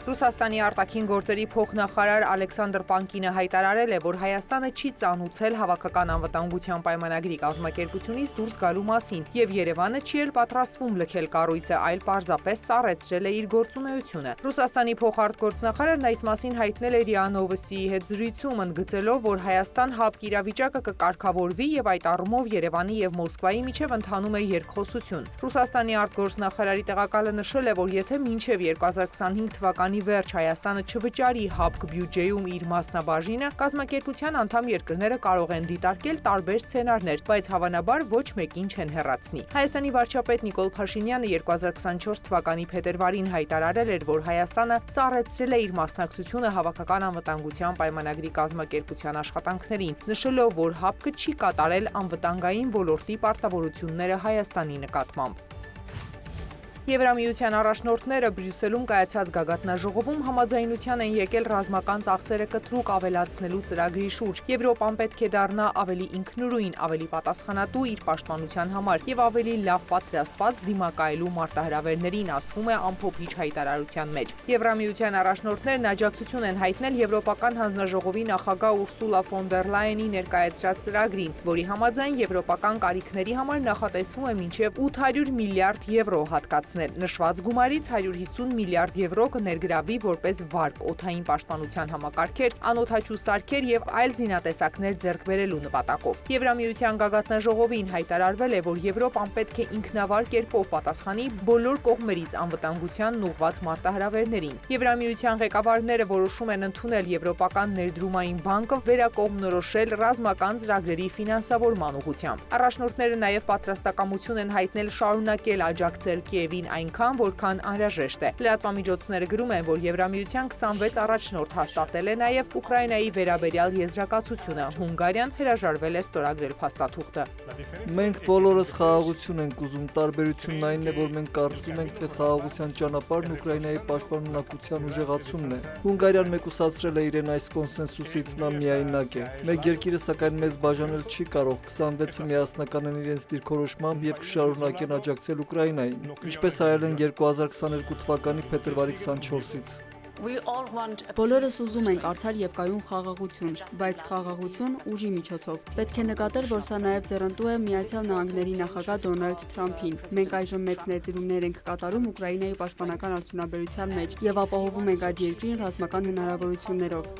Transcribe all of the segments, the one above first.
Ռուսաստանի արտաքին գործերի փոխնախարար Ալեքսանդր Պանկինը հայտարարել է, որ Հայաստանը չի ծանուցել հավաքական անվտանգության պայմանագրի կազմակերպությունից դուրս գալու մասին, եւ Երևանը չի էլ պատրաստվում լքել կառույցը, այլ պարզապես սառեցրել է իր գործունեությունը։ Ռուսաստանի փոխարտգործնախարարն այս մասին հայտնել է ՌԻԱ Նովոստիի հետ զրույցում, ընդգծելով, որ Հայաստան-ՀԱՊԿ իրավիճակը կկարգավորվի եւ այդ առումով Երևանի եւ Մոսկվայի միջև ընթանում է երկխոսություն։ Ռուսաստանի արտգործնախարարի տեղակալը նշել է, որ եթե մինչև 2025 թվականի վերջ Հայաստանը չվճարի ՀԱՊԿ բյուջեում իր մասնաբաժինը, կազմակերպության անդամ երկրները կարող են դիտարկել տարբեր սցենարներ, բայց հավանաբար ոչ մեկին չեն հեռացնի։ Հայաստանի վարչապետ Նիկոլ Փաշինյանը 2024 թվականի փետրվարին հայտարարել էր, որ Հայաստանը սառեցրել է իր մասնակցությունը հավաքական անվտանգության պայմանագրի կազմակերպության աշխատանքներին, նշելով, որ ՀԱՊԿ-ը չի կատարել անվտանգային ոլորտի պարտավորությունները Հայաստանի նկատմամբ։ Եվրամիության առաջնորդները Բրյուսելում կայացած գագաթնաժողովում համաձայնության են եկել ռազմական ծախսերը կտրուկ ավելացնելու ծրագրի շուրջ։ Եվրոպան պետք է դառնա ավելի ինքնուրույն, ավելի պատասխանատու իր պաշտպանության համար եւ ավելի լավ պատրաստված դիմակայելու մարտահրավերներին, ասվում է ամփոփիչ հայտարարության մեջ։ Եվրամիության առաջնորդներն աջակցություն են հայտնել Եվրոպական հանձնաժողովի նախագահ Ուրսուլա ֆոն դեր Լայենի ներկայացրած ծրագրին, որի համաձայն եվրոպական կարիքների համար նախատեսվում է մինչև 800 միլիարդ եվրո հատկացնել։ Նշված գումարից 150 միլիարդ եվրո կներգրավվի որպես վարկ օդային պաշտպանության համակարգեր, անօդաչու սարքեր եւ այլ զինատեսակներ ձեռք բերելու նպատակով։ Եվրամիության գագաթնաժողովին հայտարարվել է, որ Եվրոպան պետք է ինքնավար կերպով պատասխանի բոլոր կողմերից անվտանգությանն ուղղված մարտահրավերներին։ Եվրամիության ղեկավարները որոշում են ընդունել Եվրոպական ներդրումային բանկը վերակողմնորոշել ռազմական ծրագրերի ֆինանսավորման ուղղությամբ։ Առաջնորդները նաեւ պատրաստակամություն են հայտնել շարունակել աջակցել Կիևին այնքան, որքան անհրաժեշտ է։ Լրատվամիջոցները գրում են, որ Եվրամիության 26 առաջնորդ հաստատել է նաև Ուկրաինայի վերաբերյալ եզրակացությունը։ Հունգարիան հրաժարվել է ստորագրել փաստաթուղթը։ Մենք բոլորս խաղաղություն ենք ուզում, տարբերությունն այն է, որ մենք կարծում ենք, թե խաղաղության ճանապարհն Ուկրաինայի պաշտպանունակության ուժեղացումն է։ Հունգարիան մեկուսացրել է իրեն այս կոնսենսուսից, նա միայնակ է։ Մեկ երկիրը սակայն մեզ բաժանել չի կարող, 26-ը միասնական են իրենց դիրքորոշմամբ եւ կշարունակեն աջակցել Ուկրաինային, ինչպես արել են 2022 թվականի փետրվարի 24-ից։ Բոլորս ուզում ենք արդար եւ կայուն խաղաղություն, բայց խաղաղություն ուժի միջոցով։ Պետք է նկատել, որ սա նաեւ ձեռնտու է Միացյալ Նահանգների նախագահ Դոնալդ Թրամփին։ Մենք այժմ մեծ ներդրումներ ենք կատարում Ուկրաինայի պաշտպանական արդյունաբերության մեջ եւ ապահովում ենք այդ երկրին ռազմական հնարավորություններով։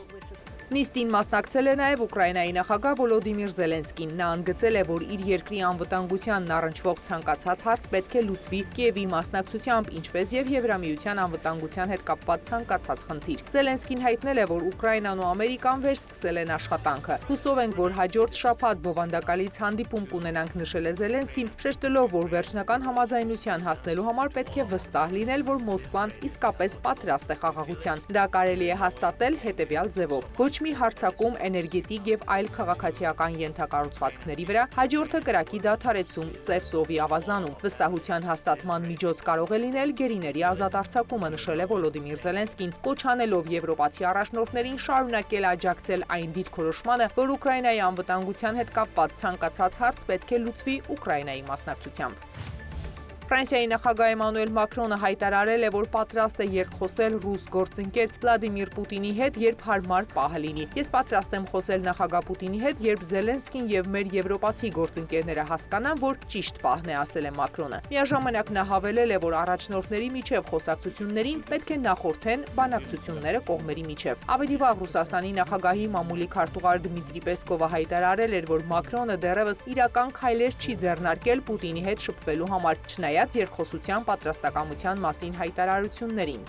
Նիստին մասնակցել է նաև Ուկրաինայի նախագահ Վոլոդիմիր Զելենսկին։ Նա ընդգծել է, որ իր երկրի անվտանգությանն առնչվող ցանկացած հարց պետք է լուծվի Կիևի մասնակցությամբ, ինչպես եւ Եվրամիության անվտանգության հետ կապված ցանկացած խնդիր։ Զելենսկին հայտնել է, որ Ուկրաինան ու Ամերիկան վերսկսել են աշխատանքը։ Հուսով ենք, որ հաջորդ շաբաթ բովանդակալից հանդիպում կունենանք, նշել է Զելենսկին, շեշտելով, որ վերջնական համաձայնության հասնելու համար պետք է վստահ լինել, որ Մոսկվան իսկապես պատրաստ է խաղաղության։ Դա կարելի է հաստատել հետեւյալ ձևով։ Ոչ մի հարձակում էներգետիկ եւ այլ քաղաքացիական ենթակառուցվածքների վրա, հաջորդը կրակի դադարեցում, Սև ծովի ավազանում։ Վստահության հաստատման միջոց կարող է լինել գերիների ազատ արձակումը, նշել է Վոլոդիմիր Զելենսկին, կոչ անելով եվրոպացի առաջնորդներին շարունակել աջակցել այն դիրքորոշմանը, որ Ուկրաինայի անվտանգության հետ կապված ցանկացած հարց պետք է լուծվի Ուկրաինայի մասնակցությամբ։ Ֆրանսիայի նախագահ Էմանուել Մակրոնը հայտարարել է, որ պատրաստ է երկխոսել ռուս գործընկեր Վլադիմիր Պուտինի հետ, երբ հարմար պահը լինի։ Ես պատրաստ եմ խոսել նախագահ Պուտինի հետ, երբ Զելենսկին եւ մեր եվրոպացի գործընկերները հասկանան, որ ճիշտ պահն է, ասել է Մակրոնը։ Միաժամանակ նա հավելել է, որ առաջնորդների միջև խոսակցություններին պետք է նախորդեն բանակցությունները կողմերի միջև։ Ավելի վաղ Ռուսաստանի նախագահի մամուլի քարտուղար Դմիտրի Պեսկովը հայտարարել էր, որ Մակրոնը դեռևս իրական քայլեր չի ձեռնարկել Պուտինի հետ շփվելու համար, չնայած երկխոսության պատրաստակամության մասին հայտարարություններին։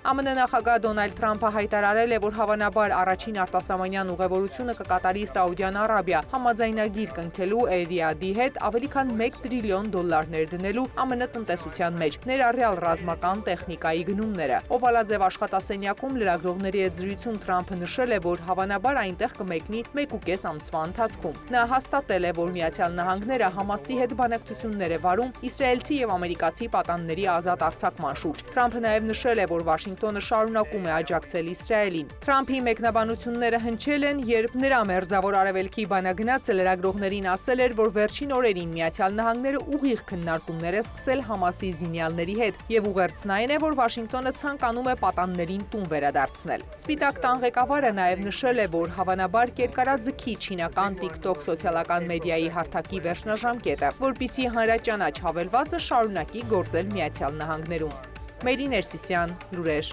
ԱՄՆ նախագահ Դոնալդ Թրամփը հայտարարել է, որ հավանաբար առաջին արտասահմանյան ուղևորությունը կկատարի Սաուդյան Արաբիա, համաձայնագիր կնքելու Էրիադի հետ ավելի քան $1 տրիլիոն դնելու ԱՄՆ տնտեսության մեջ, ներառյալ ռազմական տեխնիկայի գնումները։ Օվալաձև աշխատասենյակում լրագրողների հետ զրույցում Թրամփը նշել է, որ հավանաբար այնտեղ կմեկնի 1.5 ամսվա ընթացքում։ Նա հաստատել է, որ Միացյալ Նահանգները Համասի հետ բանակցություններ է վարում իսրայելցի եւ ամերիկացի պատանների ազատ արձակման շուրջ։ Թրամփը նաեւ նշել է, որ Վաշինգտոնը շարունակում է աջակցել Իսրայելին։ Թրամփի մեկնաբանությունները հնչել են, երբ նրա Մերձավոր Արևելքի բանագնացը լրագրողներին ասել էր, որ վերջին օրերին Միացյալ Նահանգները ուղիղ քննարկումներ է սկսել Համասի զինյալների հետ, եւ ուղերձն այն է, որ Վաշինգտոնը ցանկանում է պատաններին տուն վերադարձնել։ Սպիտակ տան ղեկավարը նաև նշել է, որ հավանաբար կերկարաձգի չինական TikTok սոցիալական մեդիայի հարթակի վերջնաժամկետը, որպիսի հանրաճանաչ հավելվածը շարունակի գործել Միացյալ Նահանգներում։ Մերի Ներսիսյան, լուրեր։